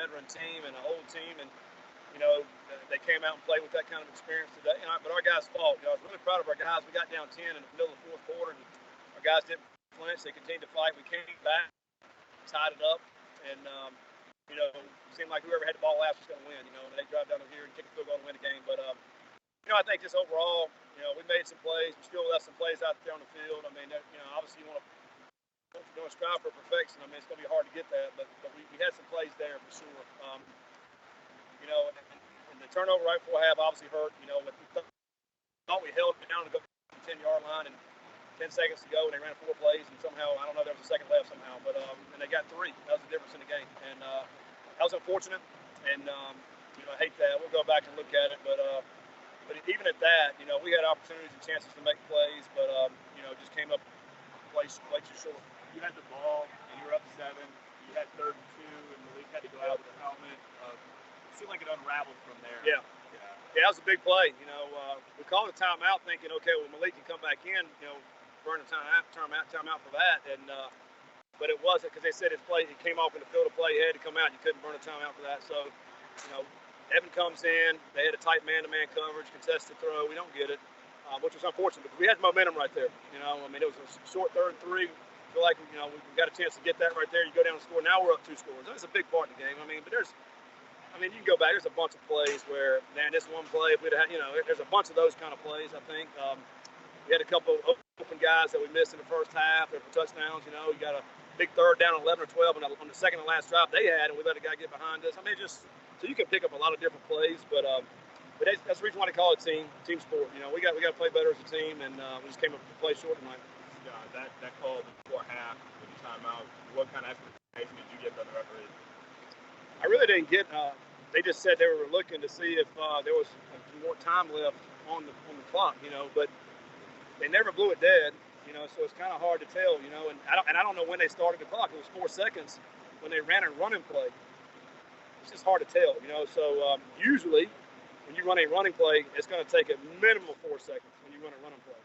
veteran team and an old team, and you know they came out and played with that kind of experience today. But our guys fought. I was really proud of our guys. We got down 10 in the middle of the fourth quarter, and our guys didn't flinch. They continued to fight. We came back, tied it up, and it seemed like whoever had the ball last was going to win. And they drive down over here and kick a field goal to win the game. But I think just overall, we made some plays. We still left some plays out there on the field. I mean, obviously you want to strive for perfection. I mean, it's going to be hard to get that, but we had some plays there for sure. And the turnover right before half obviously hurt. We thought we held it down to go to the 10-yard line, and 10 seconds to go, and they ran 4 plays, and somehow, I don't know, there was a second left somehow, but and they got 3. That was the difference in the game, and that was unfortunate, and I hate that. We'll go back and look at it, but even at that, we had opportunities and chances to make plays, but just came up play too short. You had the ball, and you were up 7. You had 3rd and 2, and Malik had to go out with a helmet. It seemed like it unraveled from there. Yeah, that was a big play. We called a timeout thinking, okay, well, Malik can come back in, burn a timeout for that, and but it wasn't, because they said it came off in the field of play. He had to come out. You couldn't burn a timeout for that. So, Evan comes in. They had a tight man-to-man coverage, contested throw. We don't get it, which was unfortunate because we had momentum right there. It was a short 3rd and 3. I feel like we got a chance to get that right there. You go down and score. Now we're up 2 scores. That's a big part of the game. But you can go back. There's a bunch of plays where, man, this one play, if we'd have, there's a bunch of those kind of plays. I think we had a couple of open guys that we missed in the first half. They're for touchdowns. You got a big 3rd down, 11 or 12, and on the second and last drive they had, and we let a guy get behind us. So you can pick up a lot of different plays, but that's the reason why they call it team sport. We got to play better as a team, and we just came up to play short tonight. That call before half with the timeout, what kind of expectation did you get from the referee? I really didn't get. They just said they were looking to see if there was more time left on the clock, but they never blew it dead, so it's kind of hard to tell, and I don't know when they started the clock. It was 4 seconds when they ran a running play. It's just hard to tell, so usually when you run a running play, it's going to take a minimum of 4 seconds when you run a running play.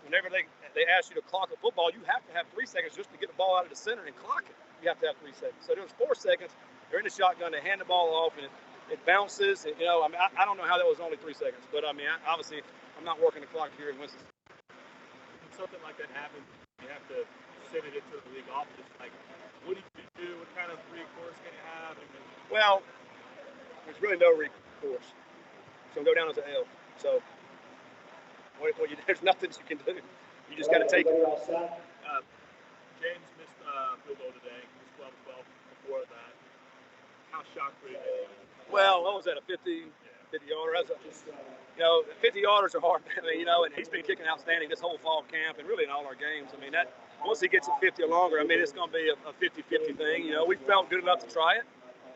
Whenever they ask you to clock a football, you have to have 3 seconds just to get the ball out of the center and clock it. You have to have 3 seconds. So there was 4 seconds. They're in the shotgun. They hand the ball off, and it bounces. And, I don't know how that was only 3 seconds. But, obviously, I'm not working the clock here in Winston. When something like that happens, you have to send it into the league office. Like, what do you do? What kind of recourse can you have? Well, there's really no recourse. So go down as an L. So there's nothing you can do. You just got to take it. James missed field goal today. He was 12-12 before that. How shocked were you? Well, what was that, a 50-yarder? 50-yarders are hard, and he's been kicking outstanding this whole fall camp and really in all our games. That once he gets to 50 or longer, it's going to be a 50-50 thing. We felt good enough to try it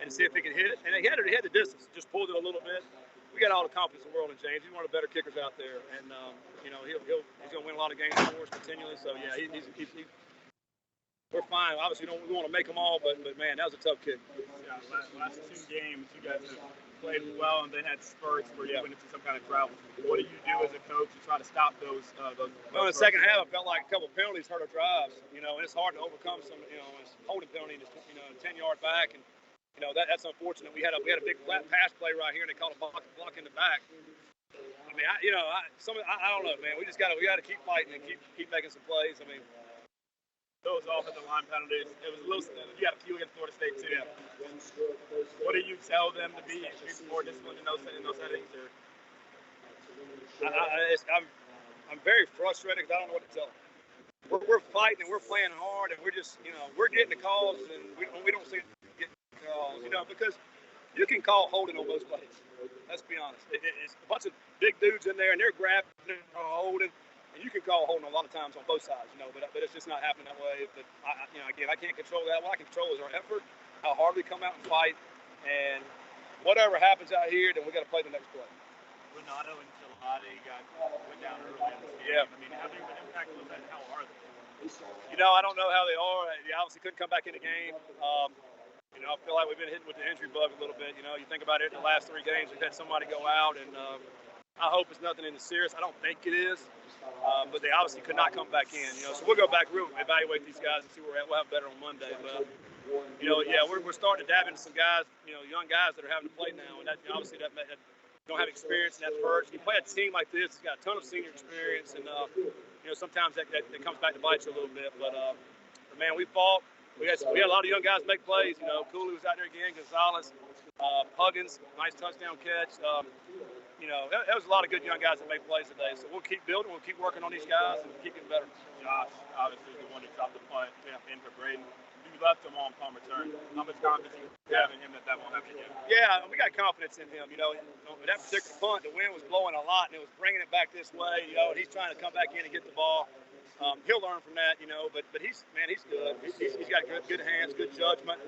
and see if he could hit it. And he had the distance, just pulled it a little bit. We got all the confidence in the world in James. He's one of the better kickers out there, and he's going to win a lot of games for us continually. So yeah, we're fine. Obviously, we want to make them all, but man, that was a tough kick. Yeah, last 2 games, you guys have played well and then had spurts where you went into some kind of drought. What do you do as a coach to try to stop those? Well, in the second half, I felt like a couple of penalties hurt our drives. And it's hard to overcome some, holding penalty, 10-yard back, and that's unfortunate. We had a big flat pass play right here, and they called a block in the back. I don't know, man. We got to keep fighting and keep making some plays. Those offensive line penalties, it was a little. You had a few against Florida State too. Yeah. What do you tell them to be more disciplined in those settings? I'm very frustrated because I don't know what to tell them. We're fighting and we're playing hard and we're just we're getting the calls and we don't see getting calls because you can call holding on most plays. Let's be honest. It's a bunch of big dudes in there and they're grabbing and holding. And you can call holding a lot of times on both sides, but it's just not happening that way. But I can't control that. What I can control is our effort, how hard we come out and fight, and whatever happens out here, then we got to play the next play. Renato and Chilhadi went down early in this game. Yeah. How big of an impact was that? How are they? I don't know how they are. They obviously couldn't come back in the game. I feel like we've been hitting with the injury bug a little bit. You think about it in the last 3 games, we've had somebody go out, and I hope it's nothing in the serious. I don't think it is. But they obviously could not come back in, So we'll go back, we'll evaluate these guys and see where we're at. We'll have better on Monday. But we're starting to dab into some guys, young guys that are having to play now, and that obviously that don't have experience, and that hurts. You play a team like this, it's got a ton of senior experience, and sometimes that comes back to bite you a little bit. But man, we fought. We had a lot of young guys make plays. Cooley was out there again. Gonzalez, Huggins, nice touchdown catch. There was a lot of good young guys that made plays today. So we'll keep building. We'll keep working on these guys and keep getting better. Josh, obviously, the one that dropped the punt in for Braden. You left him on punt return. How much confidence you have in him that won't happen again? Yeah, we got confidence in him. With that particular punt, the wind was blowing a lot, and it was bringing it back this way. And he's trying to come back in and get the ball. He'll learn from that, but he's good. He's got good hands, good judgment.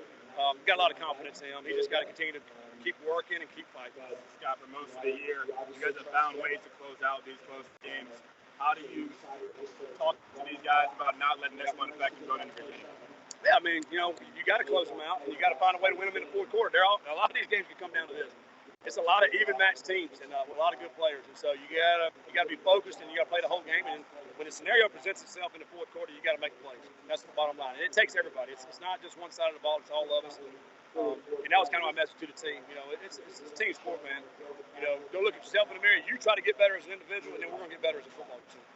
Got a lot of confidence in him. He just got to continue to keep working and keep fighting. Scott, for most of the year, you guys have found ways to close out these close games. How do you talk to these guys about not letting this one affect them going into Virginia? Yeah, I mean, you got to close them out, and you got to find a way to win them in the fourth quarter. A lot of these games can come down to this. It's a lot of even matched teams and with a lot of good players, and so you gotta be focused and you gotta play the whole game. And when the scenario presents itself in the fourth quarter, you gotta make the plays. That's the bottom line. And it takes everybody. It's not just one side of the ball. It's all of us. And that was kind of my message to the team. It's a team sport, man. Go look at yourself in the mirror. You try to get better as an individual, and then we're gonna get better as a football team.